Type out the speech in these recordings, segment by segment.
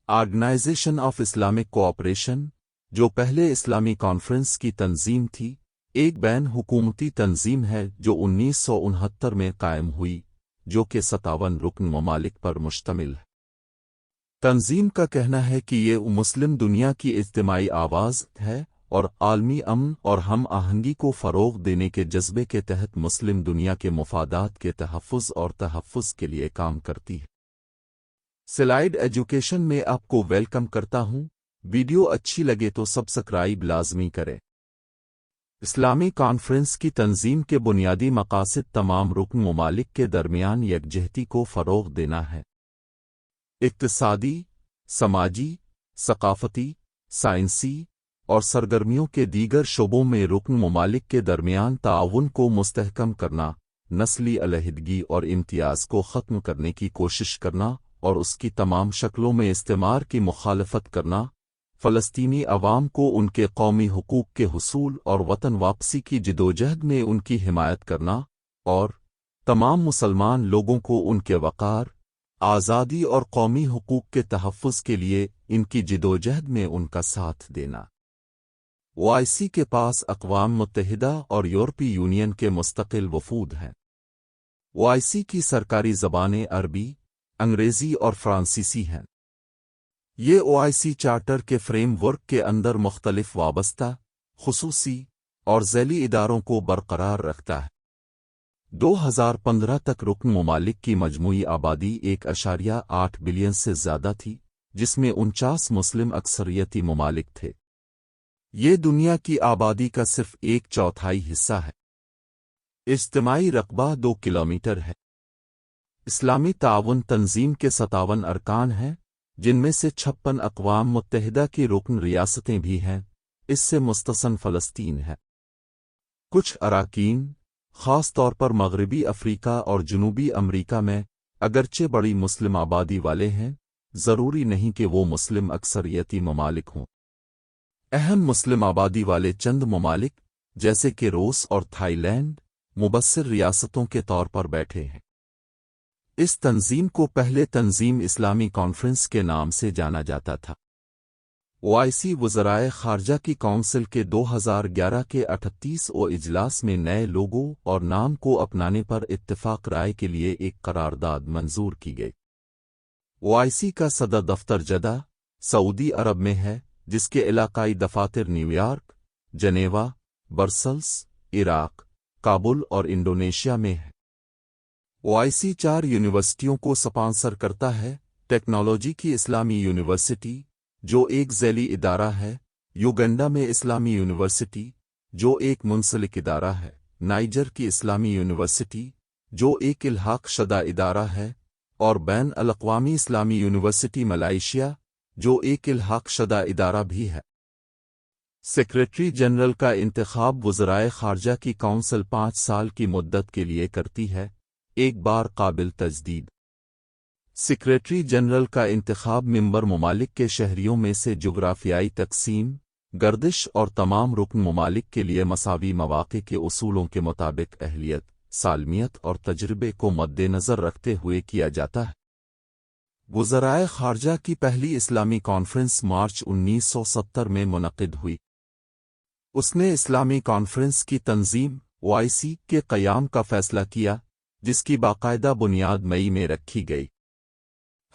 Organization of Islamic cooperation, جو پہلے اسلامی کانفرنس کی تنظیم تھی، ایک بین حکومتی تنظیم ہے جو 1969 میں قائم ہوئی، جو کہ 57 رکن ممالک پر مشتمل ہے۔ تنظیم کا کہنا ہے کہ یہ مسلم دنیا کی اجتماعی آواز ہے اور عالمی امن اور ہم آہنگی کو فروغ دینے کے جذبے کے تحت مسلم دنیا کے مفادات کے تحفظ کے لیے کام کرتی ہے۔ سلائیڈ ایجوکیشن میں آپ کو ویلکم کرتا ہوں۔ ویڈیو اچھی لگے تو سبسکرائب لازمی کریں۔ اسلامی کانفرنس کی تنظیم کے بنیادی مقاصد تمام رکن ممالک کے درمیان یکجہتی کو فروغ دینا ہے۔ اقتصادی، سماجی، ثقافتی، سائنسی اور سرگرمیوں کے دیگر شعبوں میں رکن ممالک کے درمیان تعاون کو مستحکم کرنا، نسلی علیحدگی اور امتیاز کو ختم کرنے کی کوشش کرنا اور اس کی تمام شکلوں میں استعمار کی مخالفت کرنا، فلسطینی عوام کو ان کے قومی حقوق کے حصول اور وطن واپسی کی جدوجہد میں ان کی حمایت کرنا، اور تمام مسلمان لوگوں کو ان کے وقار، آزادی اور قومی حقوق کے تحفظ کے لیے ان کی جدوجہد میں ان کا ساتھ دینا۔ OIC کے پاس اقوام متحدہ اور یورپی یونین کے مستقل وفود ہیں۔ OIC کی سرکاری زبانیں عربی، انگریزی اور فرانسیسی ہیں۔ یہ OIC چارٹر کے فریم ورک کے اندر مختلف وابستہ، خصوصی اور ذیلی اداروں کو برقرار رکھتا ہے۔ 2015 تک رکن ممالک کی مجموعی آبادی 1.8 بلین سے زیادہ تھی، جس میں 49 مسلم اکثریتی ممالک تھے۔ یہ دنیا کی آبادی کا صرف 1/4 حصہ ہے۔ اجتماعی رقبہ 2 کلومیٹر ہے۔ اسلامی تعاون تنظیم کے 57 ارکان ہیں، جن میں سے 56 اقوام متحدہ کی رکن ریاستیں بھی ہیں، اس سے مستثنی فلسطین ہے۔ کچھ اراکین، خاص طور پر مغربی افریقہ اور جنوبی امریکہ میں، اگرچہ بڑی مسلم آبادی والے ہیں، ضروری نہیں کہ وہ مسلم اکثریتی ممالک ہوں۔ اہم مسلم آبادی والے چند ممالک، جیسے کہ روس اور تھائی لینڈ، مبصر ریاستوں کے طور پر بیٹھے ہیں۔ اس تنظیم کو پہلے تنظیم اسلامی کانفرنس کے نام سے جانا جاتا تھا۔ OIC وزرائے خارجہ کی کونسل کے 2011 کے 38واں اجلاس میں نئے لوگو اور نام کو اپنانے پر اتفاق رائے کے لیے ایک قرارداد منظور کی گئی۔ OIC کا صدر دفتر جدہ، سعودی عرب میں ہے، جس کے علاقائی دفاتر new York, Geneva, Brussels, Iraq, Kabul اور انڈونیشیا میں ہے۔ OIC 4 یونیورسٹیوں کو سپانسر کرتا ہے: ٹیکنالوجی کی اسلامی یونیورسٹی، جو ایک ذیلی ادارہ ہے، یوگنڈا میں اسلامی یونیورسٹی، جو ایک منسلک ادارہ ہے، نائجر کی اسلامی یونیورسٹی، جو ایک الحاق شدہ ادارہ ہے، اور بین الاقوامی اسلامی یونیورسٹی ملائیشیا، جو ایک الحاق شدہ ادارہ بھی ہے۔ سیکریٹری جنرل کا انتخاب وزرائے خارجہ کی کونسل 5 سال کی مدت کے لیے کرتی ہے، ایک بار قابل تجدید۔ سیکریٹری جنرل کا انتخاب ممبر ممالک کے شہریوں میں سے جغرافیائی تقسیم، گردش اور تمام رکن ممالک کے لیے مساوی مواقع کے اصولوں کے مطابق اہلیت، سالمیت اور تجربے کو مد نظر رکھتے ہوئے کیا جاتا ہے۔ وزرائے خارجہ کی پہلی اسلامی کانفرنس مارچ 1970 میں منعقد ہوئی۔ اس نے اسلامی کانفرنس کی تنظیم OIC کے قیام کا فیصلہ کیا، جس کی باقاعدہ بنیاد مئی میں رکھی گئی۔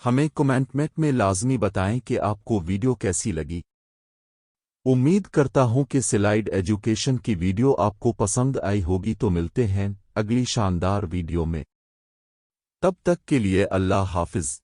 ہمیں کمنٹ میں لازمی بتائیں کہ آپ کو ویڈیو کیسی لگی۔ امید کرتا ہوں کہ سلائیڈ ایجوکیشن کی ویڈیو آپ کو پسند آئی ہوگی۔ تو ملتے ہیں اگلی شاندار ویڈیو میں، تب تک کے لیے اللہ حافظ۔